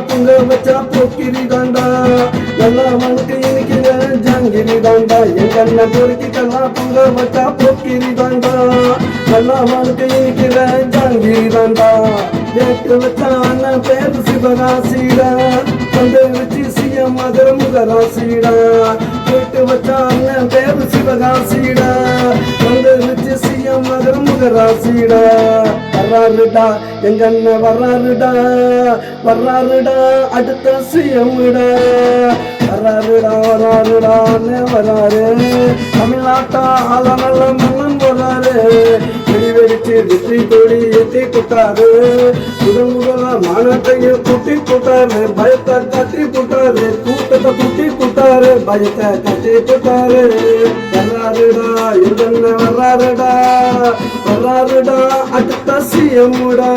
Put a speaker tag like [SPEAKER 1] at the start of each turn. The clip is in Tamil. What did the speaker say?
[SPEAKER 1] துங்க வச்சா போக்கிரி தாண்டா நல்லா மனுக்கு இனிக்கிற ஜாங்கிரி தாண்டா என் கண்ணை பொறுக்கிக்கலாம் துங்க வச்சா போக்கிரி தாண்டா நல்லா மனுக்கு இனிக்கிற ஜாங்கிரி தாண்டா கேட்டு வச்சா அண்ணன் பேரு சிவராசிடா வந்து வச்சு சிஎம் மதுர முகராசிடா கேட்டு வச்சா அண்ணன் பேரு சிவகாசிடா வந்து வச்சு சிஎம் மதுர முகராசிடா வர்றாருடா எங்க அண்ணன் வர்றாருடா வர்றாருடா அடுத்த சிஎம்டா வர்றாருடா வர்றாருடா அண்ணன் வர்றாரு தமிழ்நாட்டா ஆள நல்ல மன்னன் போறாரு வெடிவெடிச்சு வெற்றி கொடி ஏற்றி போட்டாரு முதல் முதலா மாநாட்டையும் கூட்டி போட்டாரு பயத்தை கட்டி போட்டாரு கூட்டத்தை கூட்டி போட்டாரு பயத்தை கட்டி போட்டாரு வர்றாருடா எங்க வர்றாருடா வர்றாருடா அடுத்த சிஎம்டா